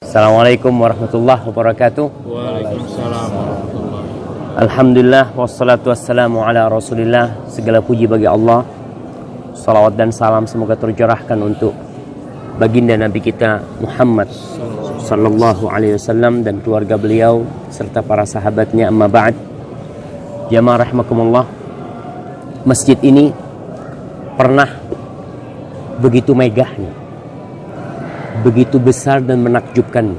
Assalamualaikum warahmatullahi wabarakatuh. Waalaikumsalam warahmatullahi. Alhamdulillah wassalatu wassalamu ala rasulillah. Segala puji bagi Allah. Salawat dan salam semoga tercurahkan untuk baginda Nabi kita Muhammad sallallahu alaihi wasallam dan keluarga beliau serta para sahabatnya. Amma ba'd. Jamaah rahimakumullah. Masjid ini pernah begitu megahnya, begitu besar dan menakjubkan.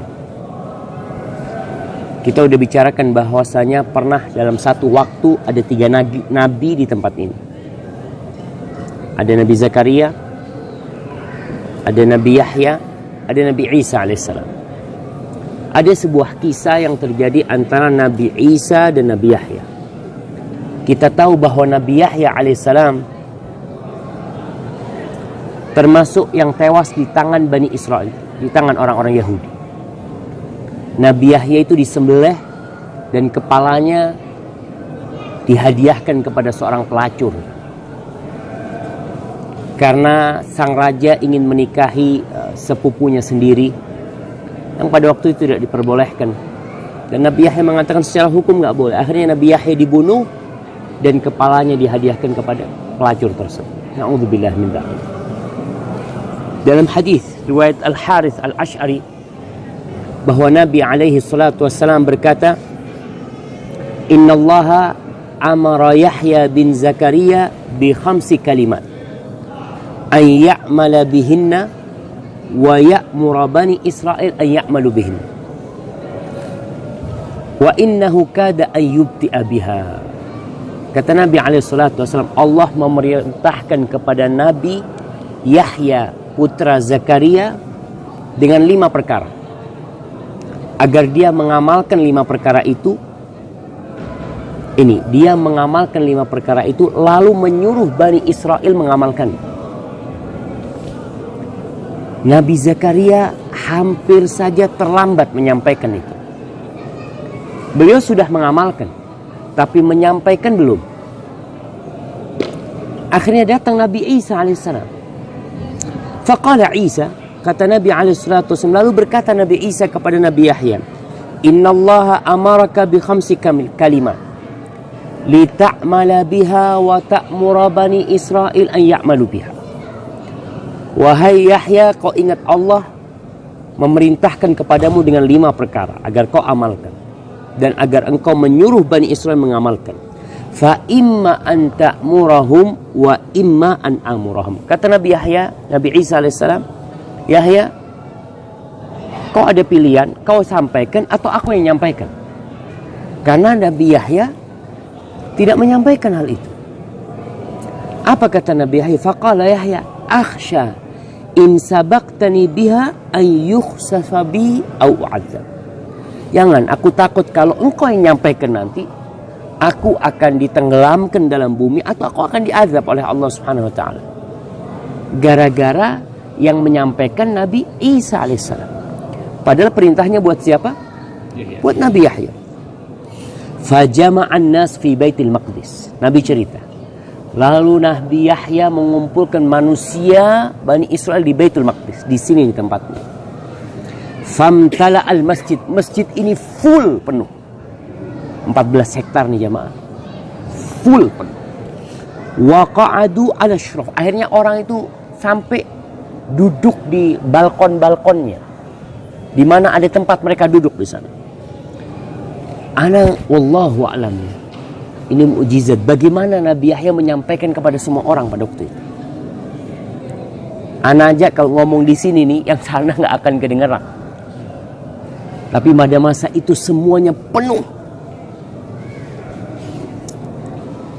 Kita udah bicarakan bahwasanya pernah dalam satu waktu ada 3 nabi di tempat ini. Ada Nabi Zakaria, ada Nabi Yahya, ada Nabi Isa alaihissalam. Ada sebuah kisah yang terjadi antara Nabi Isa dan Nabi Yahya. Kita tahu bahwa Nabi Yahya alaihissalam termasuk yang tewas di tangan Bani Israel, di tangan orang-orang Yahudi. Nabi Yahya itu disembelih dan kepalanya dihadiahkan kepada seorang pelacur. Karena sang raja ingin menikahi sepupunya sendiri yang pada waktu itu tidak diperbolehkan. Dan Nabi Yahya mengatakan secara hukum nggak boleh. Akhirnya Nabi Yahya dibunuh dan kepalanya dihadiahkan kepada pelacur tersebut. Na'udzubillah min dzalik. Dalam hadis riwayat Al-Harith Al-Ash'ari bahwa Nabi alaihi salatu wassalam berkata, "Innallaha amara Yahya bin Zakaria bi 5 kalimat an ya'mala bihinna wa ya'mura bani Israel an ya'malu bihinna wa innahu kada an yubti'a biha." Kata Nabi alaihi salatu wassalam, Allah memerintahkan kepada Nabi Yahya putra Zakaria dengan 5 perkara, agar dia mengamalkan 5 perkara itu. Dia mengamalkan 5 perkara itu lalu menyuruh Bani Israel mengamalkan. Nabi Zakaria hampir saja terlambat menyampaikan itu. Beliau sudah mengamalkan, tapi menyampaikan belum. Akhirnya datang Nabi Isa alaihissalam. Faqala Isa, kata Nabi alaihissalatu wasallam, lalu berkata Nabi Isa kepada Nabi Yahya, "Innallaha amaraka bi 5 kalimat li ta'mala biha wa ta'mura bani Israel an ya'malu biha." Wahai Yahya, kau ingat Allah memerintahkan kepadamu dengan 5 perkara agar kau amalkan dan agar engkau menyuruh Bani Israel mengamalkan. Fa imma an ta'murahum wa imma an amurahum. Kata Nabi Yahya, Nabi Isa alaihissalam, Yahya, kau ada pilihan, kau sampaikan atau aku yang nyampaikan. Karena Nabi Yahya tidak menyampaikan hal itu. Apa kata Nabi Yahya? Faqala Yahya, akhsha in sabaqtani biha an yukhsafa bi au u'adzab. Jangan, aku takut kalau engkau yang nyampaikan nanti, aku akan ditenggelamkan dalam bumi atau aku akan diazab oleh Allah Subhanahu wa taala. Gara-gara yang menyampaikan Nabi Isa alaihissalam. Padahal perintahnya buat siapa? Buat Nabi Yahya. Fajama'an nas fi Baitul Maqdis. Nabi cerita. Lalu Nabi Yahya mengumpulkan manusia Bani Israel di Baitul Maqdis, di sini di tempatnya. Famtala al-masjid. Masjid ini full penuh. 14 hektar nih jamaah. Full penuh. Waqa'adu ala syuruf. Akhirnya orang itu sampai duduk di balkon-balkonnya, di mana ada tempat mereka duduk di sana. Ana wallahu a'lam. Ini mukjizat bagaimana Nabi Yahya menyampaikan kepada semua orang pada waktu itu. Ana aja kalau ngomong di sini nih, yang sana nggak akan kedengeran. Tapi pada masa itu semuanya penuh.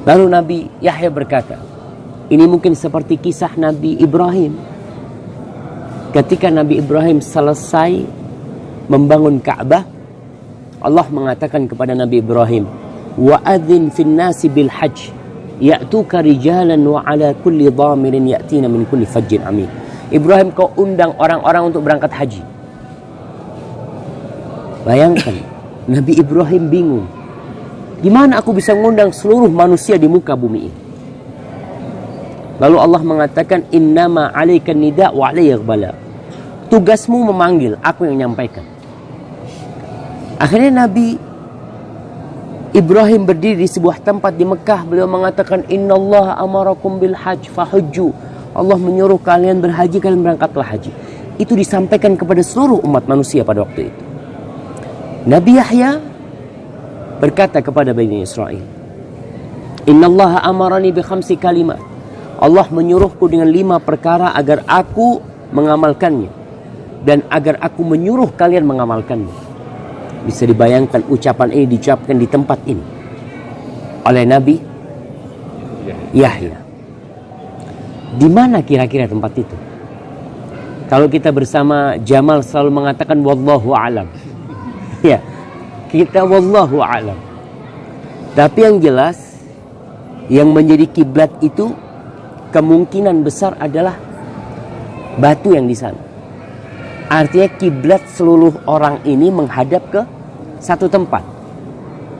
Lalu Nabi Yahya berkata, ini mungkin seperti kisah Nabi Ibrahim. Ketika Nabi Ibrahim selesai membangun Ka'bah, Allah mengatakan kepada Nabi Ibrahim, "Wa'adzin fin nasi bil hajj ya'tuka rijalan wa 'ala kulli dhamirin ya'tina min kulli fajjin amin." Ibrahim, kau undang orang-orang untuk berangkat haji. Bayangkan, Nabi Ibrahim bingung. Gimana aku bisa mengundang seluruh manusia di muka bumi ini? Lalu Allah mengatakan, innama 'alaikan nida' wa 'alayya bala. Tugasmu memanggil, aku yang menyampaikan. Akhirnya Nabi Ibrahim berdiri di sebuah tempat di Mekah. Beliau mengatakan, Innallaha amarakum bil hajj fahujju. Allah menyuruh kalian berhaji, kalian berangkatlah haji. Itu disampaikan kepada seluruh umat manusia pada waktu itu. Nabi Yahya berkata kepada Bani Israel, Innallaha amarani bi khamsi kalimat. Allah menyuruhku dengan 5 perkara agar aku mengamalkannya dan agar aku menyuruh kalian mengamalkannya. Bisa dibayangkan ucapan ini diucapkan di tempat ini oleh Nabi Yahya. Di mana kira-kira tempat itu? Kalau kita bersama Jamal selalu mengatakan wallahu alam. Ya, kita wallahu alam. Tapi yang jelas yang menjadi kiblat itu kemungkinan besar adalah batu yang di sana. Artinya kiblat seluruh orang ini menghadap ke satu tempat.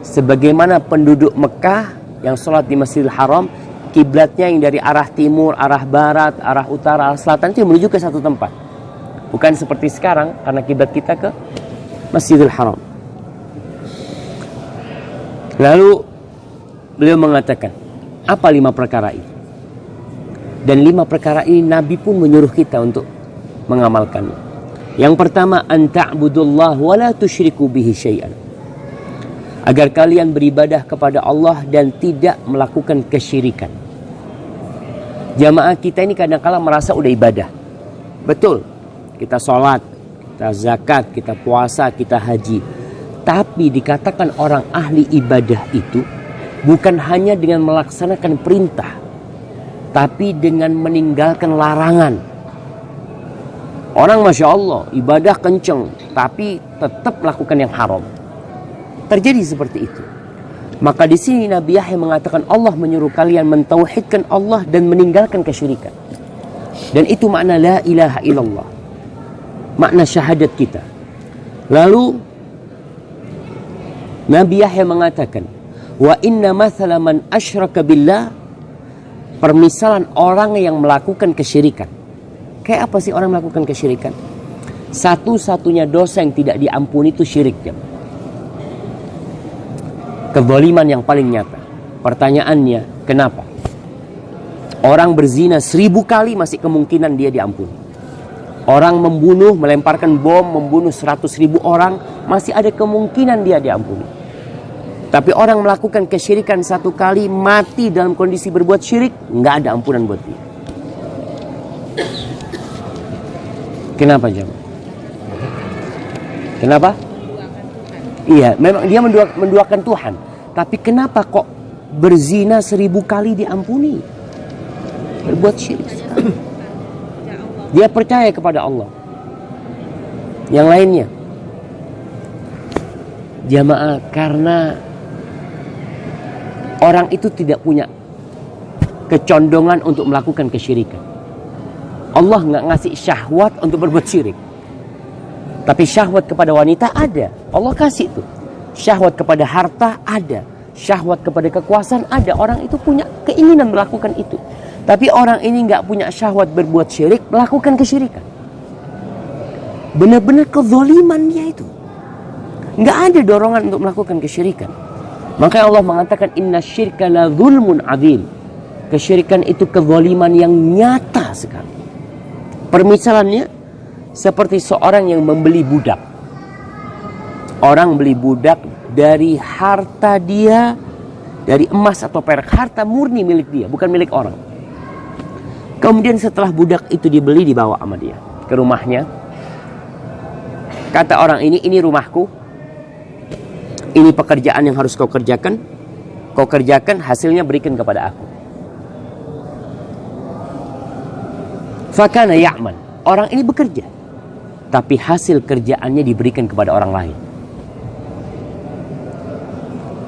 Sebagaimana penduduk Mekah yang sholat di Masjidil Haram, kiblatnya yang dari arah timur, arah barat, arah utara, arah selatan itu menuju ke satu tempat. Bukan seperti sekarang karena kiblat kita ke Masjidil Haram. Lalu beliau mengatakan, apa 5 perkara ini? Dan 5 perkara ini Nabi pun menyuruh kita untuk mengamalkannya. Yang pertama, an ta'budullah wa la tusyriku bihi syai'an. Agar kalian beribadah kepada Allah dan tidak melakukan kesyirikan. Jamaah kita ini kadang-kala merasa udah ibadah. Betul. Kita sholat, kita zakat, kita puasa, kita haji. Tapi dikatakan orang ahli ibadah itu bukan hanya dengan melaksanakan perintah, tapi dengan meninggalkan larangan. Orang Masya Allah ibadah kenceng, tapi tetap melakukan yang haram. Terjadi seperti itu. Maka di sini Nabi Yahya mengatakan Allah menyuruh kalian mentauhidkan Allah dan meninggalkan kesyirikan. Dan itu makna la ilaha illallah. Makna syahadat kita. Lalu Nabi Yahya mengatakan, wa inna mathala man asyraka billah, permisalan orang yang melakukan kesyirikan. Kayak apa sih orang melakukan kesyirikan? Satu-satunya dosa yang tidak diampuni itu syirik. Kezaliman yang paling nyata. Pertanyaannya, kenapa? Orang berzina 1000 kali masih kemungkinan dia diampuni. Orang membunuh, melemparkan bom, membunuh 100.000 orang, masih ada kemungkinan dia diampuni. Tapi orang melakukan kesyirikan 1 kali, mati dalam kondisi berbuat syirik, nggak ada ampunan buat dia. Kenapa jemaah? Kenapa? Iya, memang dia menduakan Tuhan. Tapi kenapa kok berzina 1000 kali diampuni? Berbuat syirik sekali. Dia percaya kepada Allah. Yang lainnya, jamaah, karena orang itu tidak punya kecondongan untuk melakukan kesyirikan. Allah nggak ngasih syahwat untuk berbuat syirik. Tapi syahwat kepada wanita ada. Allah kasih tuh. Syahwat kepada harta ada. Syahwat kepada kekuasaan ada. Orang itu punya keinginan melakukan itu. Tapi orang ini nggak punya syahwat berbuat syirik, melakukan kesyirikan. Benar-benar kezaliman dia itu. Nggak ada dorongan untuk melakukan kesyirikan. Makanya Allah mengatakan inna syirka la zulmun adzim. Kesyirikan itu kezaliman yang nyata sekali. Permisalannya seperti seorang yang membeli budak. Orang beli budak dari harta dia, dari emas atau perak, harta murni milik dia, bukan milik orang. Kemudian setelah budak itu dibeli, dibawa sama dia ke rumahnya. Kata orang ini rumahku. Ini pekerjaan yang harus kau kerjakan. Kau kerjakan, hasilnya berikan kepada aku. Fakana ya'man. Orang ini bekerja, tapi hasil kerjaannya diberikan kepada orang lain.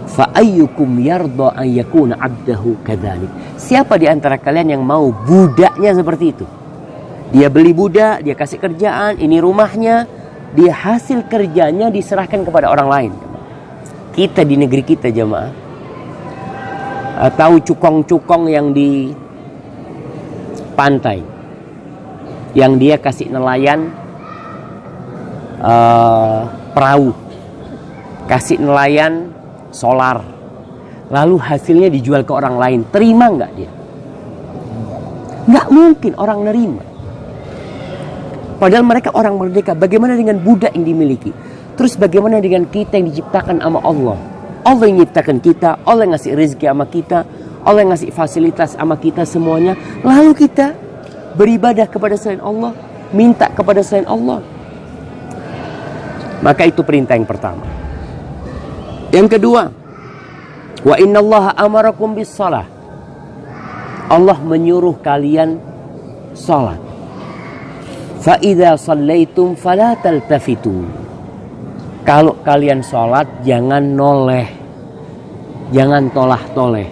Fa ayyukum yarda an yakuna 'abdahu kadzalik. Siapa di antara kalian yang mau budaknya seperti itu? Dia beli budak, dia kasih kerjaan, ini rumahnya, dia hasil kerjanya diserahkan kepada orang lain. Kita di negeri kita jemaah, tahu cukong-cukong yang di pantai, yang dia kasih nelayan perahu, kasih nelayan solar, lalu hasilnya dijual ke orang lain, terima nggak dia? Nggak mungkin orang nerima. Padahal mereka orang merdeka. Bagaimana dengan budak yang dimiliki? Terus bagaimana dengan kita yang diciptakan sama Allah? Allah yang menciptakan kita, Allah yang ngasih rezeki sama kita, Allah yang ngasih fasilitas sama kita semuanya. Lalu kita beribadah kepada selain Allah, minta kepada selain Allah. Maka itu perintah yang pertama. Yang kedua, wa innallaha amarakum bis shalah. Allah menyuruh kalian salat. Fa idza shallaitum fala taltafitu. Kalau kalian salat jangan noleh. Jangan tolah-toleh.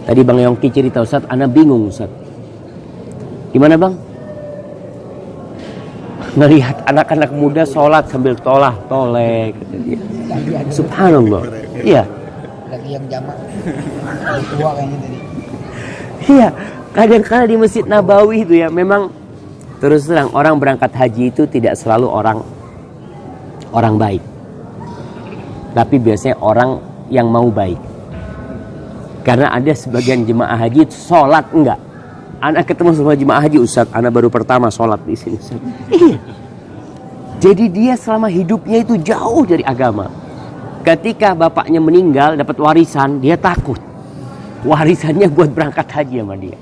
Tadi Bang Yongki cerita, Ustaz, ana bingung, Ustaz. Gimana, Bang? Ngelihat anak-anak muda sholat sambil tolah-toleh. Subhanallah. Iya. Lagi yang jamak. Lebih tua kayaknya tadi. Iya. Kadang-kadang di Masjid Nabawi itu ya, memang terus terang orang berangkat haji itu tidak selalu orang baik. Tapi biasanya orang yang mau baik. Karena ada sebagian jemaah haji itu sholat enggak. Anak ketemu sama jemaah haji, Ustaz, anak baru pertama sholat di sini. Iya. Jadi dia selama hidupnya itu jauh dari agama. Ketika bapaknya meninggal dapat warisan, dia takut. Warisannya buat berangkat haji sama dia.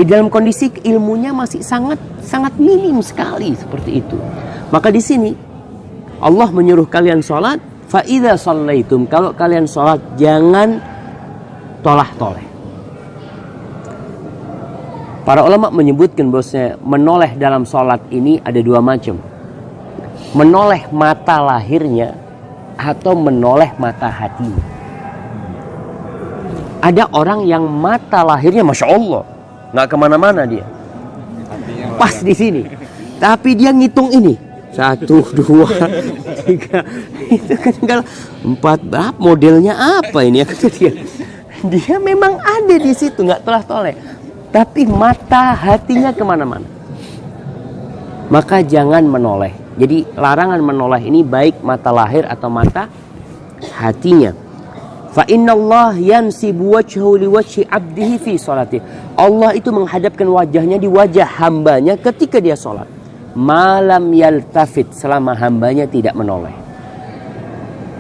Dalam kondisi ilmunya masih sangat minim sekali seperti itu. Maka di sini Allah menyuruh kalian sholat. Fa idza shallaitum, kalau kalian sholat jangan tolah-toleh. Para ulama menyebutkan bahwasanya menoleh dalam sholat ini ada dua macam. Menoleh mata lahirnya atau menoleh mata hatinya. Ada orang yang mata lahirnya Masya Allah, nggak kemana-mana dia, pas di sini. Tapi dia ngitung ini 1, 2, 3, itu kan tinggal 4. Modelnya apa ini? Dia memang ada di situ, nggak tolah-toleh. Tapi mata hatinya kemana-mana. Maka jangan menoleh. Jadi larangan menoleh ini baik mata lahir atau mata hatinya. Fa innallah yansibu wajhahu liwajhi 'abdihi fi sholatihi. Allah itu menghadapkan wajahnya di wajah hambanya ketika dia sholat. Malam yaltafit, selama hambanya tidak menoleh.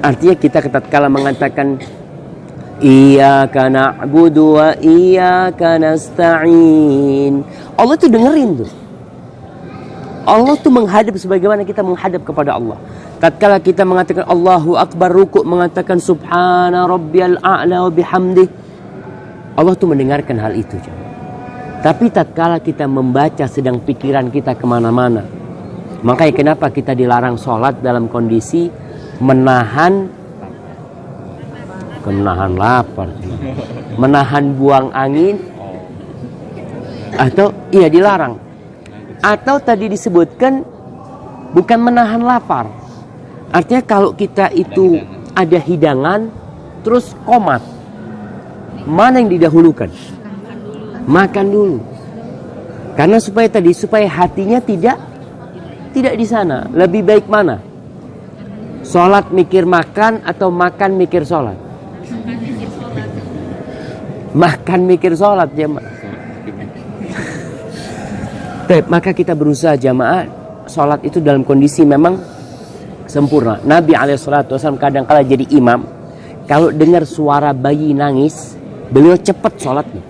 Artinya kita tatkala mengatakan iyyaka na'budu wa iyyaka nasta'in, Allah tuh dengerin tuh. Allah tuh menghadap sebagaimana kita menghadap kepada Allah. Tatkala kita mengatakan Allahu Akbar, ruku' mengatakan subhana rabbiyal a'la wa bihamdih, Allah tuh mendengarkan hal itu. Tapi tatkala kita membaca sedang pikiran kita kemana-mana, makanya kenapa kita dilarang sholat dalam kondisi menahan lapar, menahan buang angin, atau iya dilarang. Atau tadi disebutkan bukan menahan lapar. Artinya kalau kita itu ada hidangan terus komat, mana yang didahulukan? Makan dulu. Karena supaya hatinya tidak di sana. Lebih baik mana? Sholat mikir makan atau makan mikir sholat? Makan mikir sholat, jemaah. Maka kita berusaha jamaah sholat itu dalam kondisi memang sempurna. Nabi SAW kadang-kala jadi imam, kalau dengar suara bayi nangis, beliau cepat sholatnya.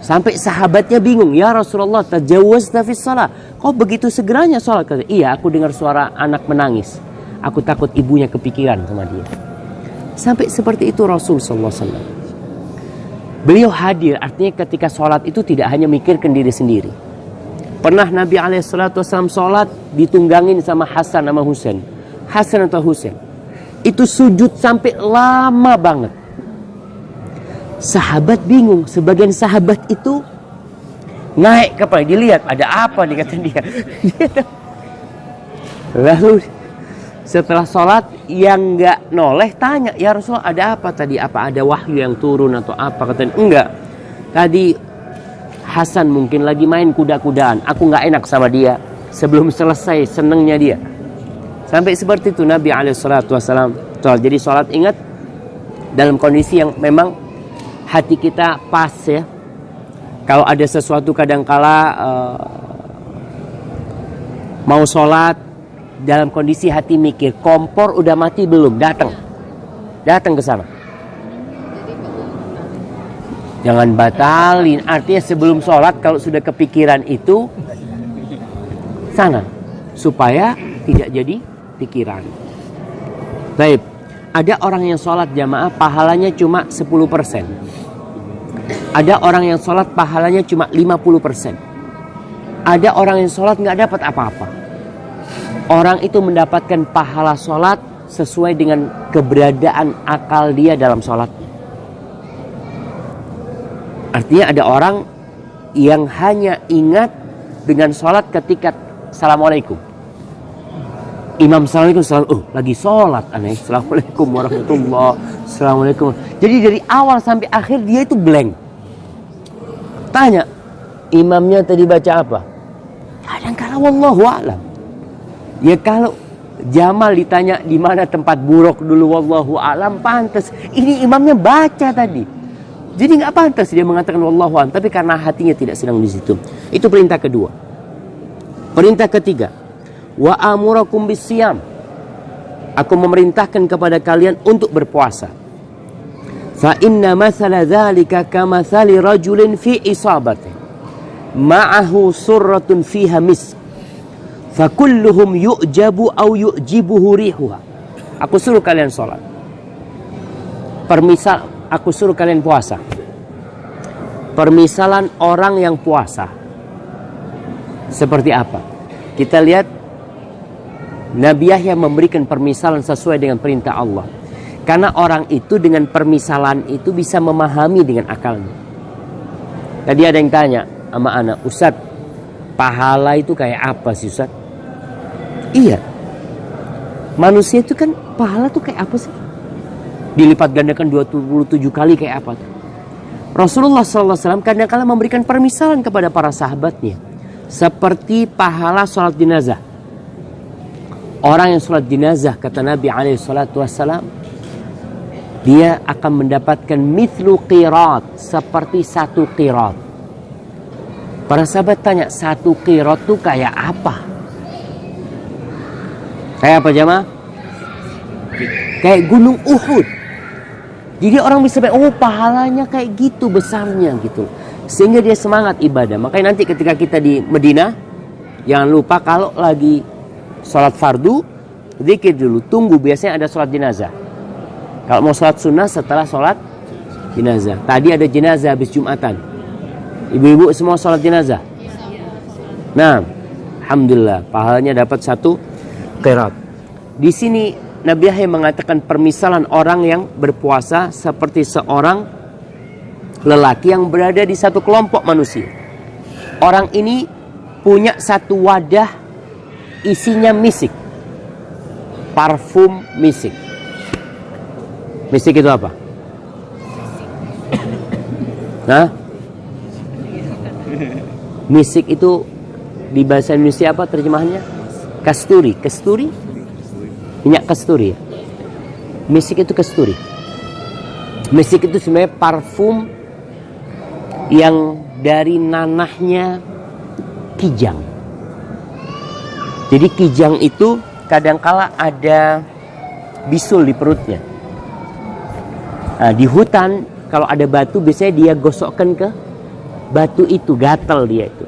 Sampai sahabatnya bingung, ya Rasulullah, tajawwazta fis shalah. Kok begitu segeranya sholat? Kata, iya, aku dengar suara anak menangis. Aku takut ibunya kepikiran sama dia. Sampai seperti itu Rasul SAW. Beliau hadir, artinya ketika sholat itu tidak hanya mikirkan diri sendiri. Pernah Nabi SAW sholat ditunggangin sama Hasan sama Husain. Hasan atau Husain. Itu sujud sampai lama banget. Sahabat bingung. Sebagian sahabat itu naik kepala. Dilihat ada apa nih kata dia. Lalu setelah sholat yang nggak noleh tanya, ya Rasulullah ada apa tadi? Apa ada wahyu yang turun atau apa? Katanya enggak. Tadi Hasan mungkin lagi main kuda-kudaan. Aku nggak enak sama dia. Sebelum selesai senengnya dia, Sampai seperti itu Nabi SAW. Jadi sholat ingat dalam kondisi yang memang hati kita pas ya. Kalau ada sesuatu kadangkala mau sholat dalam kondisi hati mikir kompor udah mati belum, datang ke sana. Jangan batalin, artinya sebelum sholat kalau sudah kepikiran itu sana supaya tidak jadi pikiran. Baik, ada orang yang sholat jamaah pahalanya cuma 10%. Ada orang yang sholat pahalanya cuma 50%. Ada orang yang sholat nggak dapat apa-apa. Orang itu mendapatkan pahala sholat sesuai dengan keberadaan akal dia dalam sholatnya. Artinya ada orang yang hanya ingat dengan sholat ketika Assalamualaikum. Imam Assalamualaikum, lagi sholat aneh. Assalamualaikum warahmatullah. Assalamualaikum. Jadi dari awal sampai akhir dia itu blank. Tanya, imamnya tadi baca apa? Kadang-kala wallahu a'lam. Ya kalau Jamal ditanya di mana tempat buruk dulu wallahu a'lam, pantas. Ini imamnya baca tadi. Jadi nggak pantas dia mengatakan wallahu a'lam, tapi karena hatinya tidak sedang di situ. Itu perintah kedua. Perintah ketiga, wa amurakum bisyam. Aku memerintahkan kepada kalian untuk berpuasa. Fa inna mathala dzalika kamathali rajulin fi isabati ma'ahu surratun fiha misk. Fa kulluhum yu'jabu aw yu'jibuhu rihuha. Aku suruh kalian sholat. Aku suruh kalian puasa. Permisalan orang yang puasa seperti apa? Kita lihat Nabi Yahya memberikan permisalan sesuai dengan perintah Allah. Karena orang itu dengan permisalan itu bisa memahami dengan akalnya. Tadi ada yang tanya sama anak, Ustaz, pahala itu kayak apa sih Ustaz? Iya. Manusia itu kan pahala tuh kayak apa sih? Dilipat gandakan 27 kali kayak apa? Rasulullah SAW kadang-kala memberikan permisalan kepada para sahabatnya. Seperti pahala sholat jenazah. Orang yang sholat jenazah, kata Nabi SAW, dia akan mendapatkan mithlu qirat, seperti satu qirat. Para sahabat tanya, satu qirat itu kayak apa? Kayak apa jamaah? Kayak gunung Uhud. Jadi orang bisa bilang, oh pahalanya kayak gitu besarnya gitu. Sehingga dia semangat ibadah. Makanya nanti ketika kita di Medina, jangan lupa kalau lagi sholat fardu, zikir dulu. Tunggu, biasanya ada sholat jenazah. Kalau mau sholat sunnah setelah sholat jenazah. Tadi ada jenazah habis Jumatan. Ibu-ibu semua sholat jenazah. Nah, alhamdulillah, pahalanya dapat satu qirat. Di sini Nabi Yahya mengatakan permisalan orang yang berpuasa seperti seorang lelaki yang berada di satu kelompok manusia. Orang ini punya satu wadah isinya misik. Parfum misik. Misik itu apa? Hah? Misik itu di bahasa Indonesia apa terjemahannya? Kasturi. Kasturi? Minyak kasturi ya. Misik itu kasturi. Misik itu sebenarnya parfum yang dari nanahnya kijang. Jadi kijang itu kadangkala ada bisul di perutnya. Nah, di hutan kalau ada batu biasanya dia gosokkan ke batu itu, gatal dia itu.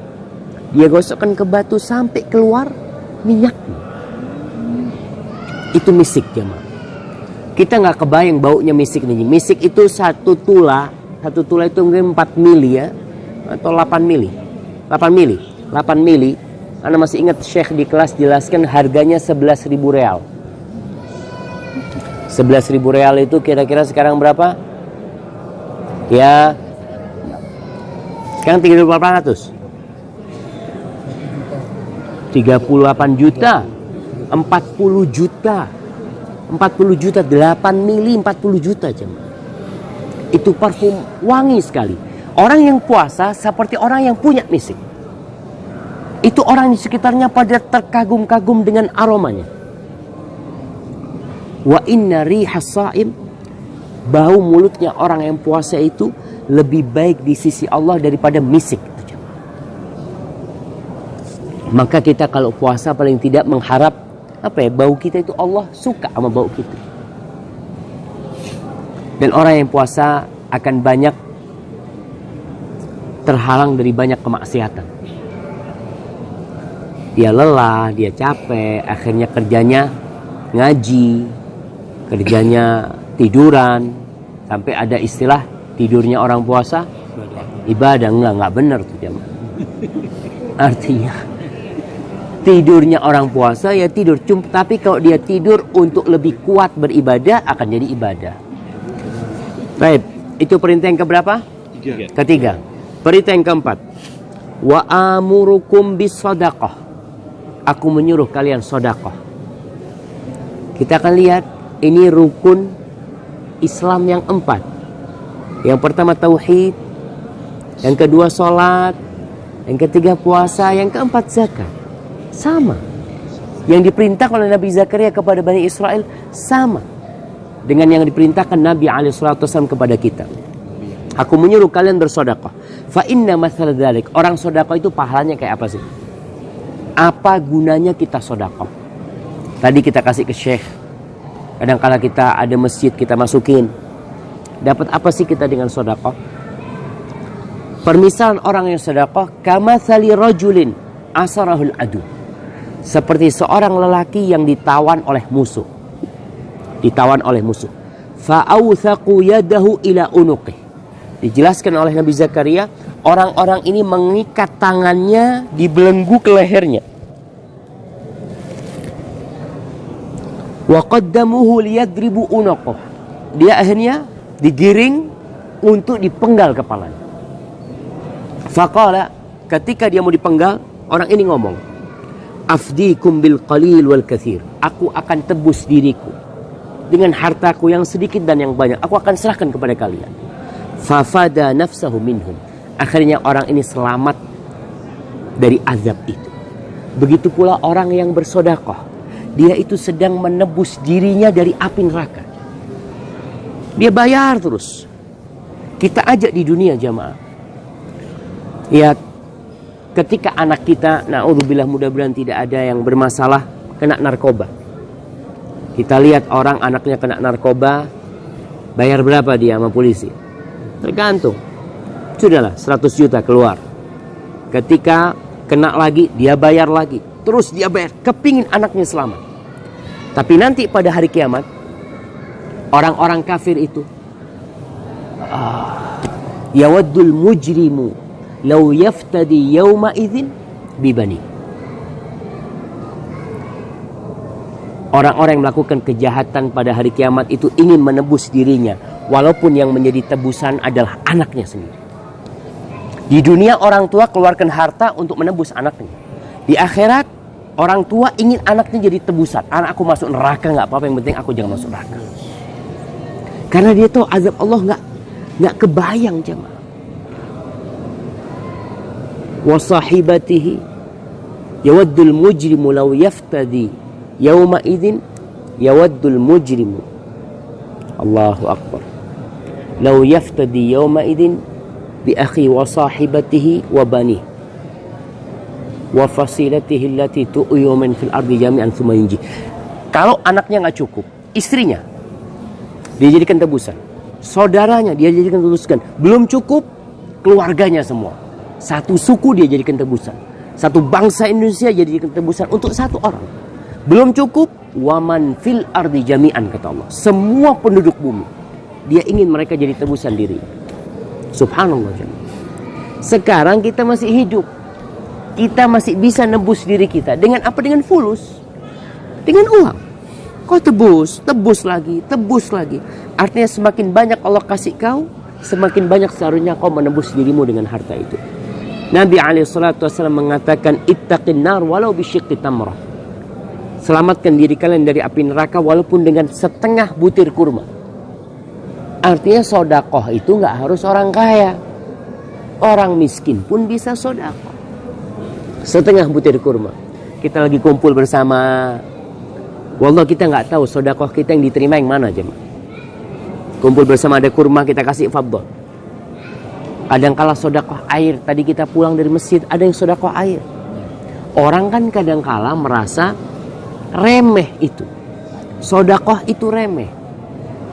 Dia gosokkan ke batu sampai keluar minyaknya. Itu misik jemaah. Kita nggak kebayang baunya misik nih. Misik itu satu tula itu mungkin 4 mili ya, atau 8 mili. 8 mili. Anda masih ingat Syekh di kelas jelaskan harganya 11.000 real. 11.000 real itu kira-kira sekarang berapa? Ya, sekarang 3.800. 38 juta. 40 juta, 8 mili 40 juta jemaah. Itu parfum wangi sekali. Orang yang puasa seperti orang yang punya misik. Itu orang di sekitarnya pada terkagum-kagum dengan aromanya. Wa inna rihas saim, bau mulutnya orang yang puasa itu lebih baik di sisi Allah daripada misik. Maka kita kalau puasa paling tidak mengharap bau kita itu Allah suka sama bau kita. Dan orang yang puasa akan banyak terhalang dari banyak kemaksiatan. Dia lelah, dia capek, akhirnya kerjanya ngaji, kerjanya tiduran, sampai ada istilah tidurnya orang puasa ibadah. Enggak benar tuh jemaah. Artinya tidurnya orang puasa ya tidur, tapi kalau dia tidur untuk lebih kuat beribadah akan jadi ibadah. Baik, itu perintah yang keberapa? Ketiga. Perintah yang keempat, wa amurukum bis sadaqah, aku menyuruh kalian sedekah. Kita akan lihat ini rukun Islam yang 4. Yang pertama tauhid, yang kedua salat, yang ketiga puasa, yang keempat zakat. Sama. Yang diperintahkan oleh Nabi Zakaria kepada Bani Israel sama dengan yang diperintahkan Nabi SAW kepada kita. Aku menyuruh kalian bersedekah. Fa inna matsal dzalik, orang sedekah itu pahalanya kayak apa sih? Apa gunanya kita sedekah? Tadi kita kasih ke Syekh. Kadang-kala kita ada masjid kita masukin. Dapat apa sih kita dengan sedekah? Permisalan orang yang sedekah kamatsali rajulin asarahul adu. Seperti seorang lelaki yang ditawan oleh musuh. Ditawan oleh musuh. Fa'awthaqu yadahu ila unuqih. Dijelaskan oleh Nabi Zakaria, orang-orang ini mengikat tangannya dibelenggu ke lehernya. Wa qaddamuhu liyadribu unuqah. Dia akhirnya digiring untuk dipenggal kepalanya. Faqala, ketika dia mau dipenggal, orang ini ngomong, afdikum bil qalil wal kathir. Aku akan tebus diriku dengan hartaku yang sedikit dan yang banyak. Aku akan serahkan kepada kalian. Fafada nafsahu minhum. Akhirnya orang ini selamat dari azab itu. Begitu pula orang yang bersedekah. Dia itu sedang menebus dirinya dari api neraka. Dia bayar terus. Kita ajak di dunia jamaah. Ya, ketika anak kita, na'udzubillah, mudah-mudahan tidak ada yang bermasalah kena narkoba. Kita lihat orang anaknya kena narkoba, bayar berapa dia sama polisi? Tergantung. Sudahlah 100 juta keluar. Ketika kena lagi, dia bayar lagi. Terus dia bayar. Kepingin anaknya selamat. Tapi nanti pada hari kiamat, orang-orang kafir itu, yawaddul mujrimu law yaftadi yawma idzin bibani. Orang-orang yang melakukan kejahatan pada hari kiamat itu ingin menebus dirinya, walaupun yang menjadi tebusan adalah anaknya sendiri. Di dunia orang tua keluarkan harta untuk menebus anaknya. Di akhirat orang tua ingin anaknya jadi tebusan. Anak aku masuk neraka nggak apa-apa, yang penting aku jangan masuk neraka. Karena dia tahu azab Allah nggak kebayang jemaah. Wa sahibatihi yawaddul mujrimu law yaftadi yawma idzin yawaddul mujrimu. Allahu akbar. Law yaftadi yawma idzin bi akhi wa sahibatihi wa bani wa fasilatihi allati tu'yu min fil ardi jami'an tsumma yunji. Kalau anaknya nggak cukup, istrinya dia jadikan tebusan, saudaranya dia jadikan tebusan, belum cukup keluarganya semua, satu suku dia jadikan tebusan, satu bangsa Indonesia jadikan tebusan untuk satu orang. Belum cukup, waman fil ardi jami'an, kata Allah, semua penduduk bumi dia ingin mereka jadi tebusan diri. Subhanallah. Sekarang kita masih hidup, kita masih bisa nebus diri kita dengan apa? Dengan fulus, dengan uang. Kau tebus lagi. Artinya semakin banyak Allah kasih kau, semakin banyak seharusnya kau menebus dirimu dengan harta itu. Nabi SAW mengatakan, ittaqin nar walau bisyiqqi tamrah. Selamatkan diri kalian dari api neraka walaupun dengan setengah butir kurma. Artinya sedekah itu nggak harus orang kaya, orang miskin pun bisa sedekah. Setengah butir kurma. Kita lagi kumpul bersama, Wallah kita nggak tahu sodakoh kita yang diterima yang mana jemaah. Kumpul bersama ada kurma kita kasih fadhol. Kadangkala sodakoh air. Tadi kita pulang dari masjid ada yang sodakoh air. Orang kan kadangkala merasa remeh itu. Sodakoh itu remeh.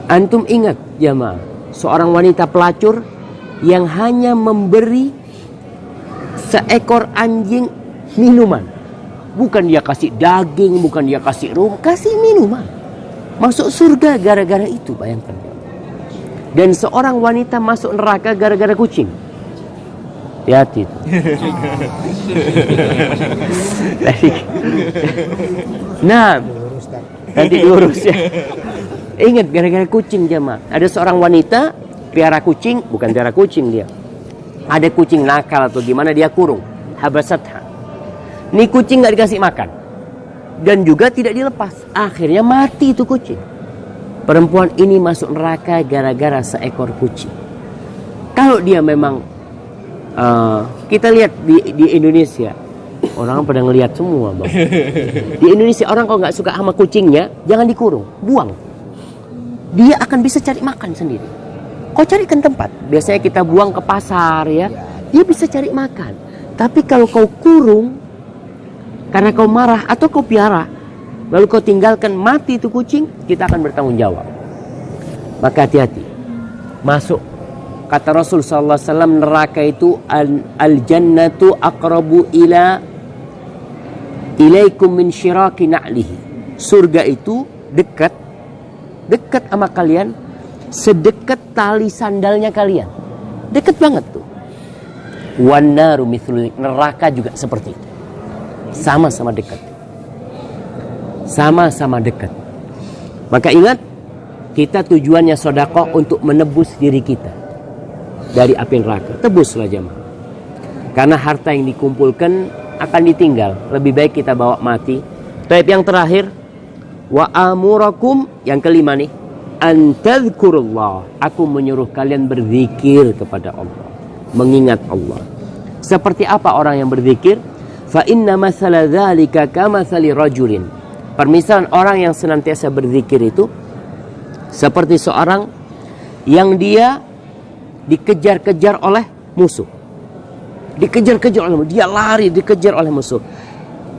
Antum ingat jemaah, seorang wanita pelacur yang hanya memberi seekor anjing minuman. Bukan dia kasih daging, bukan dia kasih rum, kasih minuman. Masuk surga gara-gara itu, bayangkan. Dan seorang wanita masuk neraka gara-gara kucing. Hati-hati. Nah, nanti diurus ya. Ingat gara-gara kucing jemaah. Ada seorang wanita piara kucing, bukan piara kucing dia. Ada kucing nakal atau gimana dia kurung. Habasatha. Ini kucing nggak dikasih makan dan juga tidak dilepas. Akhirnya mati itu kucing. Perempuan ini masuk neraka gara-gara seekor kucing. Kalau dia memang kita lihat di Indonesia, orang pada ngelihat semua bang. Di Indonesia orang kalau nggak suka sama kucingnya, jangan dikurung, buang. Dia akan bisa cari makan sendiri. Kau carikan tempat. Biasanya kita buang ke pasar ya. Dia bisa cari makan. Tapi kalau kau kurung karena kau marah atau kau piara, lalu kau tinggalkan mati itu kucing, kita akan bertanggung jawab. Maka hati-hati. Masuk. Kata Rasul SAW, neraka itu al-jannatu aqrabu ilaikum min syiraki na'lihi. Surga itu dekat sama kalian, sedekat tali sandalnya kalian. Dekat banget tuh. Wan naru mithlul, neraka juga seperti itu. Sama-sama dekat. Sama-sama dekat. Maka ingat, kita tujuannya sedekah untuk menebus diri kita dari api neraka. Tebuslah jemaah. Karena harta yang dikumpulkan akan ditinggal. Lebih baik kita bawa mati. Tapi yang terakhir, wa amurakum, yang kelima nih, an tadhkurullah. Aku menyuruh kalian berzikir kepada Allah, mengingat Allah. Seperti apa orang yang berzikir? Fa inna mathala dzalika kamathali rajulin. Permisalan orang yang senantiasa berzikir itu seperti seorang yang dia dikejar-kejar oleh musuh. Dikejar-kejar oleh musuh, dia lari dikejar oleh musuh.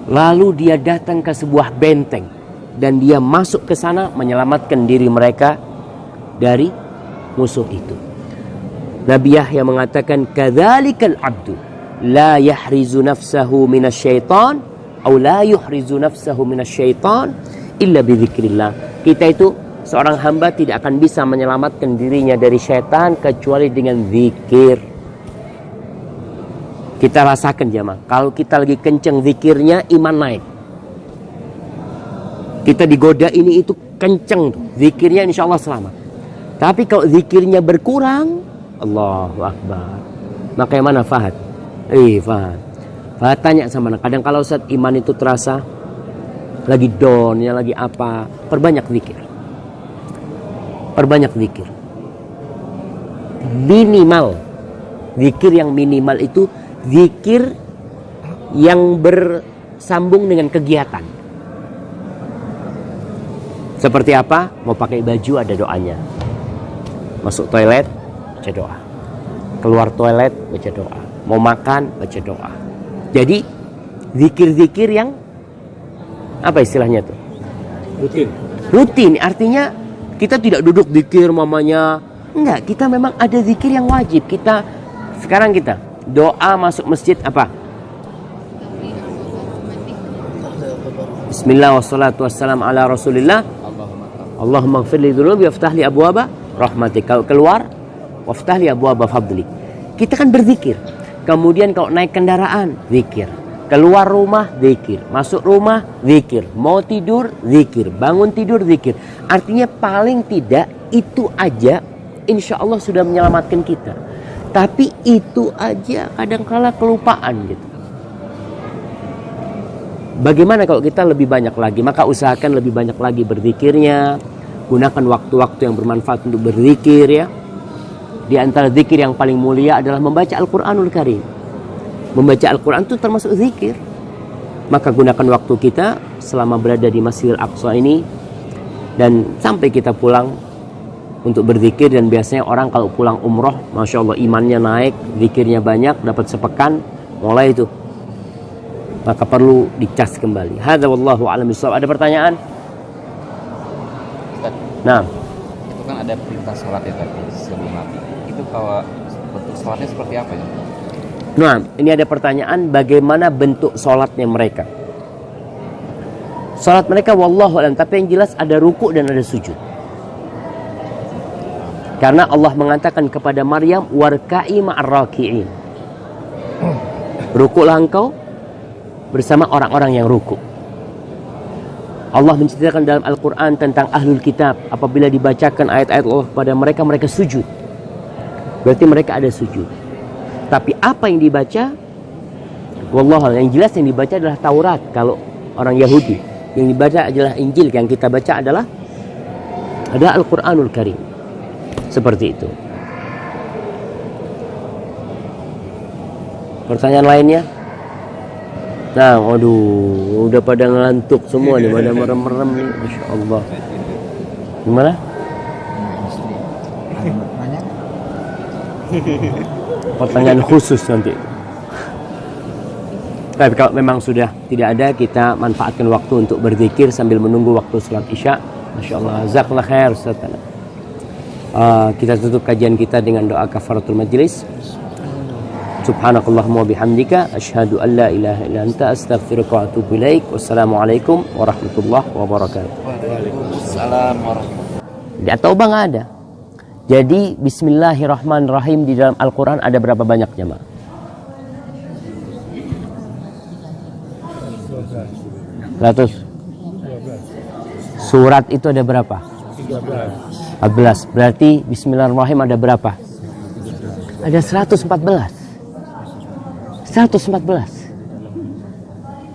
Lalu dia datang ke sebuah benteng dan dia masuk ke sana menyelamatkan diri mereka dari musuh itu. Nabi Yahya mengatakan kadzalikal abdu la yahrizu nafsahu minasyaitan atau la yuhrizu nafsahu minasyaitan illa bidzikrillah. Kita itu seorang hamba tidak akan bisa menyelamatkan dirinya dari syaitan kecuali dengan zikir. Kita rasakan jemaah, kalau kita lagi kenceng zikirnya, iman naik. Kita digoda ini itu kenceng tuh, zikirnya insya Allah selamat. Tapi kalau zikirnya berkurang, Allahu Akbar. Maka yang mana Fahad? Fahad. Fahad tanya sama anak. Kadang kalau saat iman itu terasa lagi down, ya lagi apa, perbanyak zikir. Perbanyak zikir. Minimal. Zikir yang minimal itu zikir yang bersambung dengan kegiatan. Seperti apa? Mau pakai baju ada doanya. Masuk toilet, baca doa. Keluar toilet, baca doa. Mau makan, baca doa. Jadi zikir-zikir yang apa istilahnya tuh? Rutin. Rutin, artinya kita tidak duduk zikir mamanya. Enggak, kita memang ada zikir yang wajib. Sekarang kita doa masuk masjid apa? Bismillah wassalatu wassalamu ala rasulillah. Allahumma ighfir li dhunubi waftah li abwaba rahmatik. Kalau keluar, waftah li abwaba fadlik. Kita kan berzikir. Kemudian kalau naik kendaraan, zikir. Keluar rumah, zikir. Masuk rumah, zikir. Mau tidur, zikir. Bangun tidur, zikir. Artinya paling tidak itu aja insya Allah sudah menyelamatkan kita. Tapi itu aja kadang-kala kelupaan gitu. Bagaimana kalau kita lebih banyak lagi? Maka usahakan lebih banyak lagi berzikirnya. Gunakan waktu-waktu yang bermanfaat untuk berzikir ya. Di antara zikir yang paling mulia adalah membaca Al-Quranul Karim. Membaca Al-Quran itu termasuk zikir. Maka gunakan waktu kita selama berada di Masjidil Aqsa ini dan sampai kita pulang untuk berzikir. Dan biasanya orang kalau pulang umroh, Masya Allah imannya naik, zikirnya banyak, dapat sepekan, mulai itu maka perlu dicas kembali. Hadza wallahu a'lam bishawab. Ada pertanyaan? Ustaz, Nah, itu kan ada perintah sholat ya tadi sebelum mati. Itu kalau bentuk sholatnya seperti apa ya? nah, ini ada pertanyaan bagaimana bentuk sholatnya mereka. Sholat mereka wallahu a'lam, tapi yang jelas ada ruku dan ada sujud. Karena Allah mengatakan kepada Maryam, warka'i ma'ar raki'in. Rukulah engkau bersama orang-orang yang ruku. Allah menceritakan dalam Al-Quran tentang ahlul kitab, apabila dibacakan ayat-ayat Allah kepada mereka, mereka sujud. Berarti mereka ada sujud. Tapi apa yang dibaca, wallahu a'lam, yang jelas yang dibaca adalah Taurat kalau orang Yahudi. Yang dibaca adalah Injil, yang kita baca adalah Al-Quranul Karim. Seperti itu. Pertanyaan lainnya? Nah, waduh, udah pada ngantuk semua nih, pada merem-merem nih, Masya Allah. Gimana? Banyak. Pertanyaan khusus nanti. Tapi kalau memang sudah tidak ada, kita manfaatkan waktu untuk berzikir sambil menunggu waktu salat Isya. Masya Allah, jazakallah khair Ustaz. Kita tutup kajian kita dengan doa kafaratul majlis. Subhanakallahumma bihamdika asyhadu an la ilaha illa anta astaghfiruka wa atubu ilaik. Wassalamualaikum warahmatullahi wabarakatuh. Waalaikumsalam warahmatullahi. Di At-Taubah nggak ada. Jadi bismillahirrahmanirrahim di dalam Al-Quran ada berapa banyak jemaah? Surat itu ada berapa? 14. Berarti bismillahirrahmanirrahim ada berapa? Ada 114. 114.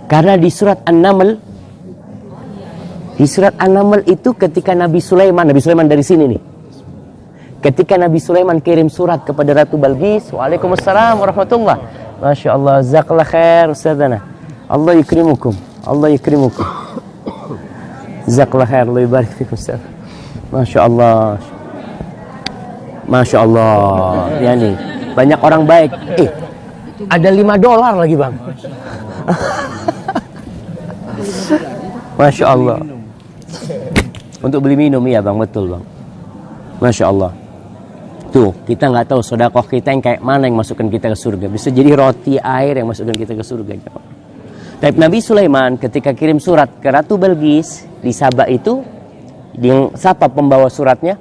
Karena di surat An-Naml, itu ketika Nabi Sulaiman dari sini nih. Ketika Nabi Sulaiman kirim surat kepada Ratu Balqis, waalaikumsalam warahmatullah. Masya Allah, jazakallah khair Ustazana. Allah yukrimukum. Jazakallah khair, Allah yubarik fikum Ustaz. Masya Allah. Masya Allah. Ya nih, banyak orang baik. Ada $5 lagi bang. Masya Allah. Untuk beli minum ya bang, betul bang. Masya Allah. Tuh, kita nggak tahu sedekah kita yang kayak mana yang masukkan kita ke surga. Bisa jadi roti air yang masukkan kita ke surga. Tapi Nabi Sulaiman ketika kirim surat ke Ratu Balqis di Sabah itu, yang siapa pembawa suratnya?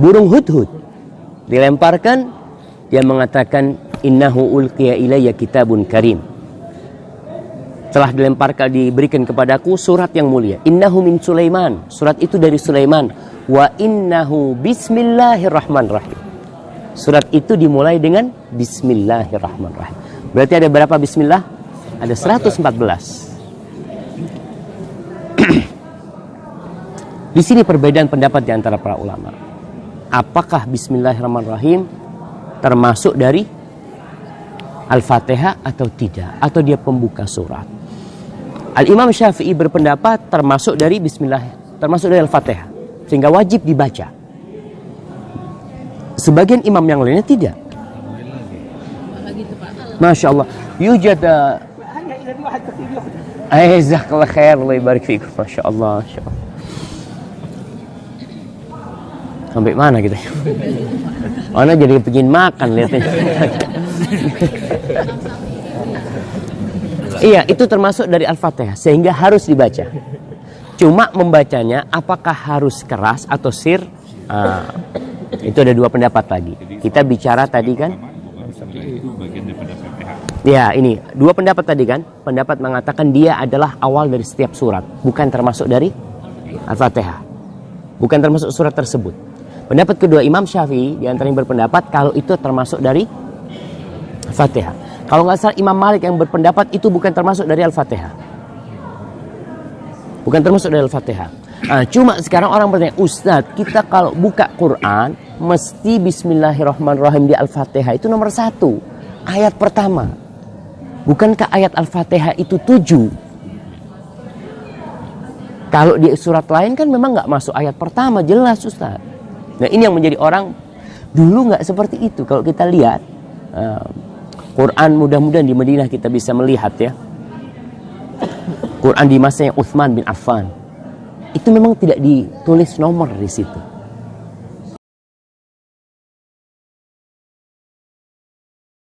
Burung hudhud. Dilemparkan, dia mengatakan, innahu ulqiya ilayya kitabun karim. Telah dilemparkan, diberikan kepadaku surat yang mulia. Innahu min Sulaiman. Surat itu dari Sulaiman. Wa innahu bismillahirrahmanirrahim. Surat itu dimulai dengan bismillahirrahmanirrahim. Berarti ada berapa bismillah? Ada 114. Di sini perbedaan pendapat di antara para ulama. Apakah bismillahirrahmanirrahim termasuk dari Al-Fatihah atau tidak? Atau dia pembuka surat? Al-Imam Syafi'i berpendapat termasuk dari bismillah, termasuk dari Al-Fatihah. Sehingga wajib dibaca. Sebagian imam yang lainnya tidak. Masya Allah. Yujad jazakallah khair, Allah barik fikum. Masya Allah, Masya Allah. Sampai mana kita? Mana jadi pengen makan lihatnya. Iya, itu termasuk dari Al-Fatihah sehingga harus dibaca. Cuma membacanya apakah harus keras atau sir? Itu ada dua pendapat lagi. Kita bicara tadi kan? Ya, ini dua pendapat tadi kan? Pendapat mengatakan dia adalah awal dari setiap surat, bukan termasuk dari Al-Fatihah. Bukan termasuk surat tersebut. Pendapat kedua Imam Syafi'i di antara yang berpendapat kalau itu termasuk dari Al-Fatihah. Kalau nggak salah Imam Malik yang berpendapat itu bukan termasuk dari Al-Fatihah. Bukan termasuk dari Al-Fatihah. Cuma sekarang orang bertanya, Ustadz, kita kalau buka Quran mesti bismillahirrahmanirrahim di Al-Fatihah itu nomor 1, ayat pertama. Bukankah ayat Al-Fatihah itu 7? Kalau di surat lain kan memang nggak masuk ayat pertama, jelas Ustaz. Nah ini yang menjadi orang dulu nggak seperti itu. Kalau kita lihat Quran, mudah-mudahan di Madinah kita bisa melihat ya, Quran di masanya Utsman bin Affan itu memang tidak ditulis nomor di situ.